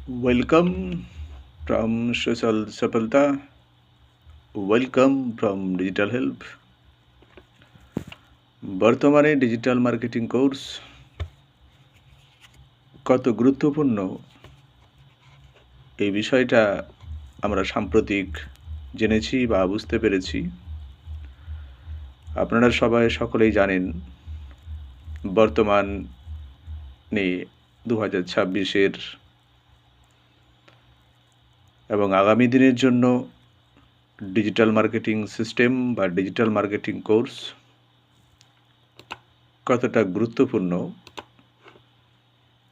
Welcome from Social Sapalta. Welcome from Digital Help. বর্তমানে digital marketing course কত গুরুত্বপূর্ণ এই বিষয়টা আমরা সাম্প্রতিক জেনেছি বা বুঝতে পেরেছি। আপনারা সকলেই জানেন বর্তমানে 2026-এর এবং আগামী দিনের জন্য ডিজিটাল মার্কেটিং সিস্টেম বা ডিজিটাল মার্কেটিং কোর্স কতটা গুরুত্বপূর্ণ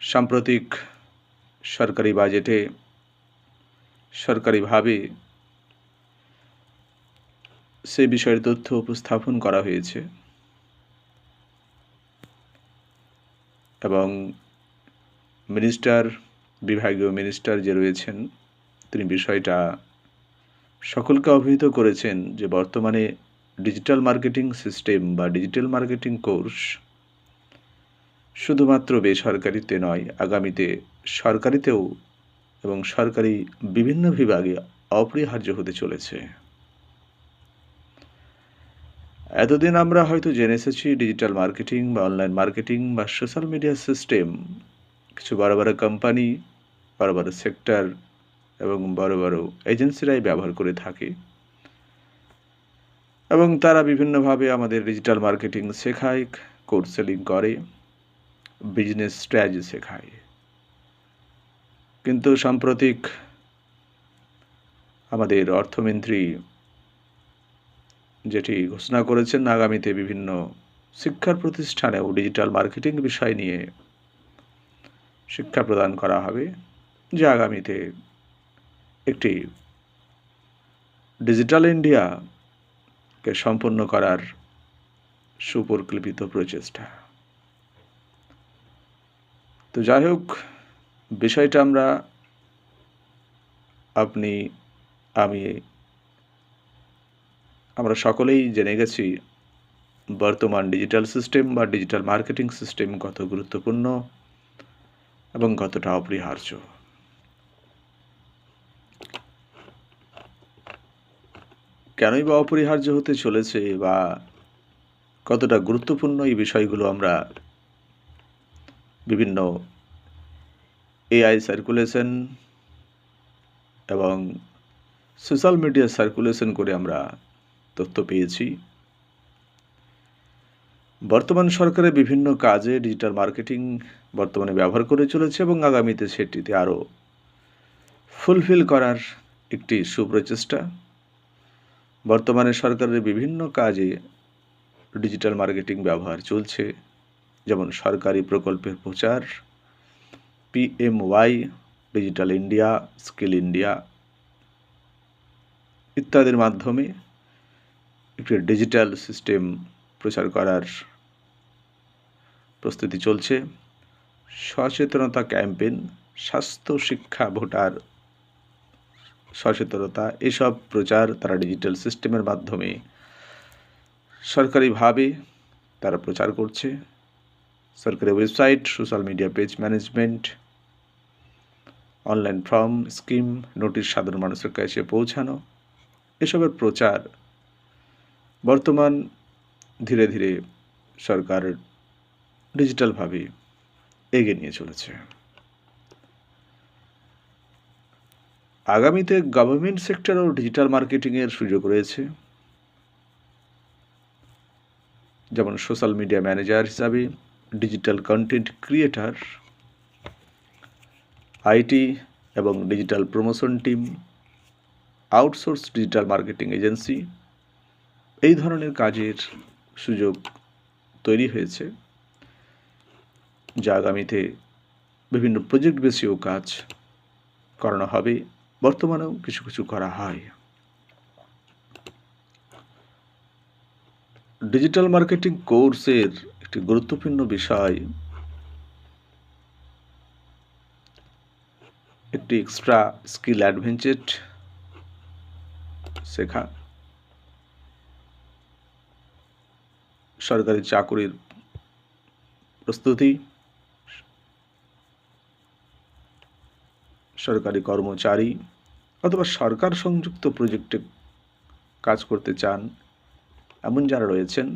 সাম্প্রতিক সরকারি বাজেটে সরকারিভাবে সে বিষয়ের তথ্য উপস্থাপন করা হয়েছে এবং বিভাগীয় মিনিস্টার যে রয়েছেন তিনি বিষয়টা সকলকে অবহিত করেছেন যে বর্তমানে ডিজিটাল মার্কেটিং সিস্টেম বা ডিজিটাল মার্কেটিং কোর্স শুধুমাত্র বেসরকারিতে নয়, আগামীতে সরকারিতেও এবং সরকারি বিভিন্ন বিভাগে অপরিহার্য হতে চলেছে। এতদিন আমরা হয়তো জেনে এসেছি ডিজিটাল মার্কেটিং বা অনলাইন মার্কেটিং বা সোশ্যাল মিডিয়া সিস্টেম কিছু বড় বড় কোম্পানি, বড় বড় সেক্টর এবং বড় বড় এজেন্সিরাই ব্যবহার করে থাকে এবং তারা বিভিন্নভাবে আমাদের ডিজিটাল মার্কেটিং শেখায়, কোর্স সেলিং করে, বিজনেস স্ট্র্যাটেজি শেখায়। কিন্তু সাম্প্রতিক আমাদের অর্থমন্ত্রী যেটি ঘোষণা করেছেন আগামীতে বিভিন্ন শিক্ষার প্রতিষ্ঠানেও ডিজিটাল মার্কেটিং বিষয় নিয়ে শিক্ষা প্রদান করা হবে, যা আগামীতে একটি ডিজিটাল ইন্ডিয়াকে সম্পন্ন করার সুপরিকল্পিত প্রচেষ্টা। তো যাই হোক, বিষয়টা আমরা সকলেই জেনে গেছি বর্তমান ডিজিটাল সিস্টেম বা ডিজিটাল মার্কেটিং সিস্টেম কত গুরুত্বপূর্ণ এবং কতটা অপরিহার্য। কেনই বা অপরিহার্য হতে চলেছে বা কতটা গুরুত্বপূর্ণ এই বিষয়গুলো আমরা বিভিন্ন এআই সার্কুলেশন এবং সোশ্যাল মিডিয়া সার্কুলেশন করে আমরা তথ্য পেয়েছি। বর্তমান সরকারের বিভিন্ন কাজে ডিজিটাল মার্কেটিং বর্তমানে ব্যবহার করে চলেছে এবং আগামীতে সেটিতে আরও ফুলফিল করার একটি সুপ্রচেষ্টা। বর্তমানে সরকারের বিভিন্ন কাজে ডিজিটাল মার্কেটিং ব্যবহার চলছে, যেমন সরকারি প্রকল্পের প্রচার, PMY, digital India, skill India ইত্যাদির মাধ্যমে একটি ডিজিটাল সিস্টেম প্রচার করার প্রস্তুতি চলছে। সচেতনতা ক্যাম্পেইন, স্বাস্থ্য শিক্ষা, ভোটার সচেতনতা, এসব প্রচার তারা ডিজিটাল সিস্টেমের মাধ্যমে সরকারিভাবে তারা প্রচার করছে। সরকারি website, social media page management, online form, scheme, notice সাধারণ মানুষের কাছে পৌঁছানো, এসবের প্রচার বর্তমান ধীরে ধীরে সরকার ডিজিটালভাবে এগিয়ে নিয়ে চলেছে। আগামীতে গভর্নমেন্ট সেক্টরেও ডিজিটাল মার্কেটিংয়ের সুযোগ রয়েছে, যেমন সোশ্যাল মিডিয়া ম্যানেজার হিসাবে, ডিজিটাল কন্টেন্ট ক্রিয়েটার, আইটি এবং digital promotion team, outsource digital marketing agency, এই ধরনের কাজের সুযোগ তৈরি হয়েছে, যা আগামীতে বিভিন্ন প্রজেক্ট বেসেও কাজ করানো হবে। বর্তমানেও কিছু কিছু করা হয়। ডিজিটাল মার্কেটিং কোর্সের একটি গুরুত্বপূর্ণ বিষয় একটি এক্সট্রা স্কিল অ্যাডভেঞ্চার শেখা, সরকারি চাকরির প্রস্তুতি, সরকারি কর্মচারী অথবা সরকার সংযুক্ত প্রজেক্টে কাজ করতে চান এমন যারা রয়েছেন,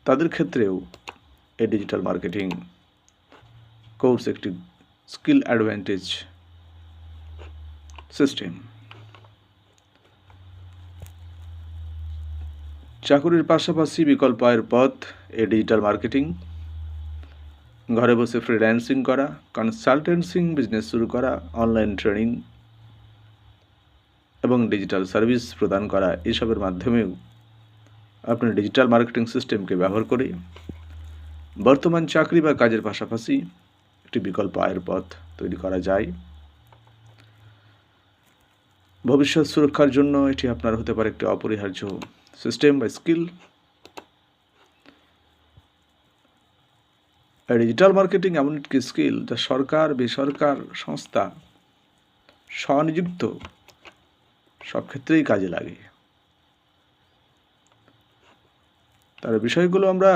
তাদের ক্ষেত্রেও এই ডিজিটাল মার্কেটিং কোর্স একটি স্কিল অ্যাডভান্টেজ সিস্টেম। চাকুরির পাশাপাশি বিকল্প আয়ের পথ এই ডিজিটাল মার্কেটিং। ঘরে বসে ফ্রিল্যান্সিং করা, কনসালটেন্সিং বিজনেস শুরু করা, অনলাইন ট্রেনিং এবং ডিজিটাল সার্ভিস প্রদান করা, এসবের মাধ্যমেও আপনি ডিজিটাল মার্কেটিং সিস্টেমকে ব্যবহার করে বর্তমান চাকরি বা কাজের পাশাপাশি একটি বিকল্প আয়ের পথ তৈরি করা যায়। ভবিষ্যৎ সুরক্ষার জন্য এটি আপনার হতে পারে একটি অপরিহার্য সিস্টেম বা স্কিল। ডিজিটাল মার্কেটিং এমন একটি স্কিল যা সরকার, বেসরকার সংস্থা, স্বনিযুক্ত সব ক্ষেত্রেই কাজে লাগে। তার বিষয়গুলো আমরা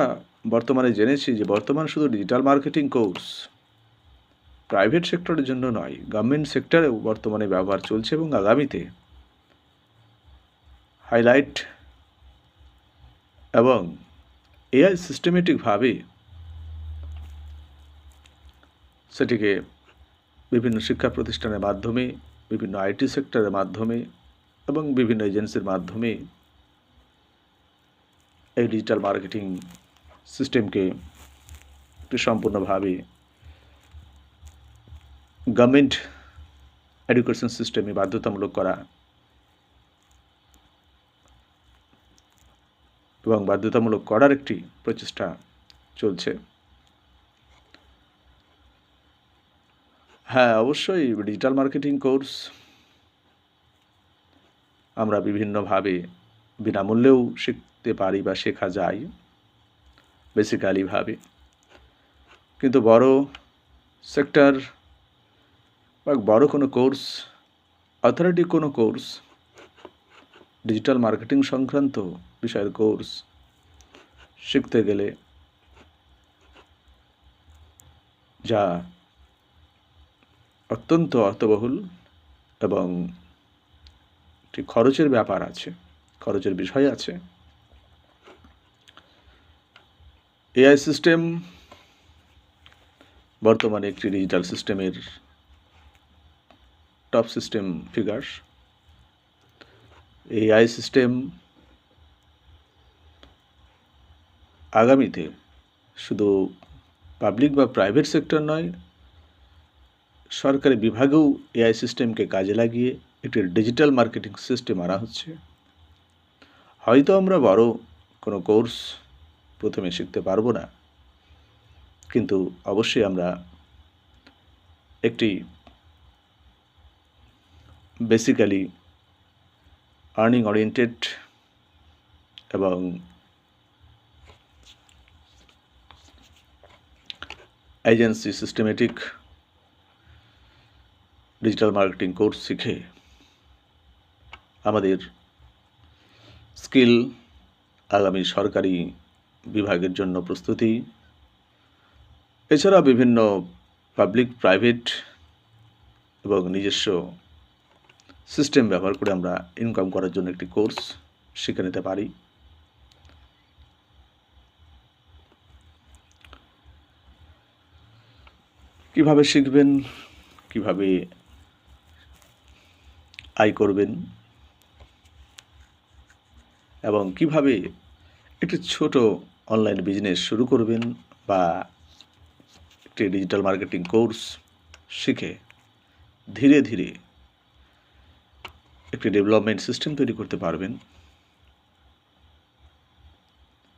বর্তমানে জেনেছি যে বর্তমান শুধু ডিজিটাল মার্কেটিং কোর্স প্রাইভেট সেক্টরের জন্য নয়, গভর্নমেন্ট সেক্টরেও বর্তমানে ব্যবহার চলছে এবং আগামীতে হাইলাইট এবং এআই সিস্টেমেটিকভাবে সেটিকে বিভিন্ন শিক্ষা প্রতিষ্ঠানের মাধ্যমে, বিভিন্ন আইটি সেক্টরের মাধ্যমে এবং বিভিন্ন এজেন্সির মাধ্যমে এই ডিজিটাল মার্কেটিং সিস্টেমকে একটি সম্পূর্ণভাবে গভর্নমেন্ট এডুকেশন সিস্টেমে বাধ্যতামূলক করা এবং বাধ্যতামূলক করার একটি প্রচেষ্টা চলছে। হ্যাঁ, অবশ্যই ডিজিটাল মার্কেটিং কোর্স আমরা বিভিন্নভাবে বিনামূল্যেও শিখতে পারি বা শেখা যায় বেসিক্যালিভাবে, কিন্তু বড় সেক্টর বা বড় কোনো কোর্স, অথরিটি কোনো কোর্স, ডিজিটাল মার্কেটিং সংক্রান্ত বিষয়ের কোর্স শিখতে গেলে যা অত্যন্ত অর্থবহুল এবং একটি খরচের ব্যাপার আছে, খরচের বিষয় আছে। এআই সিস্টেম বর্তমানে একটি ডিজিটাল সিস্টেমের top system figure. AI system আগামীতে শুধু পাবলিক বা প্রাইভেট সেক্টর নয়, সরকারি বিভাগেও এআই সিস্টেমকে কাজে লাগিয়ে একটি ডিজিটাল মার্কেটিং সিস্টেম আনা হচ্ছে। হয়তো আমরা বড় কোনো কোর্স প্রথমে শিখতে পারবো না, কিন্তু অবশ্যই আমরা একটি বেসিক্যালি আর্নিং ওরিয়েন্টেড এবং agency systematic digital marketing course শিখে আমাদের স্কিল আগামী সরকারি বিভাগের জন্য প্রস্তুতি, এছাড়া বিভিন্ন পাবলিক, প্রাইভেট এবং নিজস্ব সিস্টেম ব্যবহার করে আমরা ইনকাম করার জন্য একটি কোর্স শিখে নিতে পারি। কিভাবে শিখবেন, কিভাবে আয় করবেন এবং কিভাবে একটি ছোট অনলাইন বিজনেস শুরু করবেন বা একটি ডিজিটাল মার্কেটিং কোর্স শিখে ধীরে ধীরে একটি ডেভেলপমেন্ট সিস্টেম তৈরি করতে পারবেন,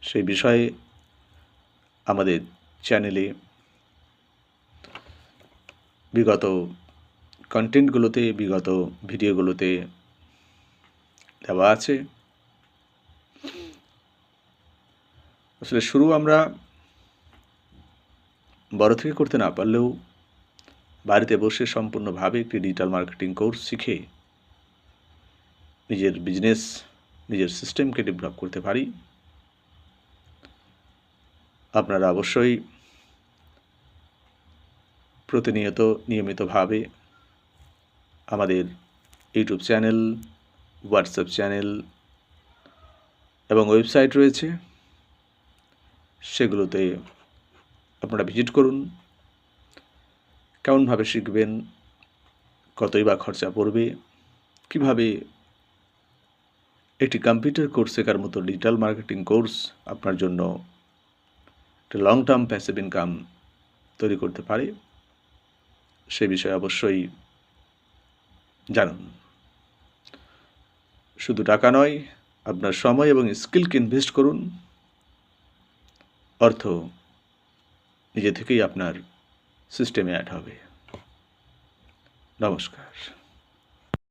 সেই বিষয়ে আমাদের চ্যানেলে বিগত কন্টেন্টগুলোতে, বিগত ভিডিওগুলোতে দেওয়া আছে। আসলে শুরু আমরা বড় থেকে করতে না পারলেও বাড়িতে বসে সম্পূর্ণভাবে একটি ডিজিটাল মার্কেটিং কোর্স শিখে নিজের বিজনেস, নিজের সিস্টেমকে ডেভেলপ করতে পারি। আপনারা অবশ্যই প্রতিনিয়ত নিয়মিতভাবে আমাদের ইউটিউব চ্যানেল, হোয়াটসঅ্যাপ চ্যানেল এবং ওয়েবসাইট রয়েছে, সেগুলোতে আপনারা ভিজিট করুন। কেমনভাবে শিখবেন, কতই বা খরচা পড়বে, কিভাবে একটি কম্পিউটার কোর্স শেখার মতো ডিজিটাল মার্কেটিং কোর্স আপনার জন্য একটা লং টার্ম প্যাসিভ ইনকাম তৈরি করতে পারে, সে বিষয়ে অবশ্যই জানুন। শুধু টাকা নয়, আপনার সময় এবং স্কিলকে ইনভেস্ট করুন। অর্থ নিজে থেকেই আপনার সিস্টেমে অ্যাড হবে। নমস্কার।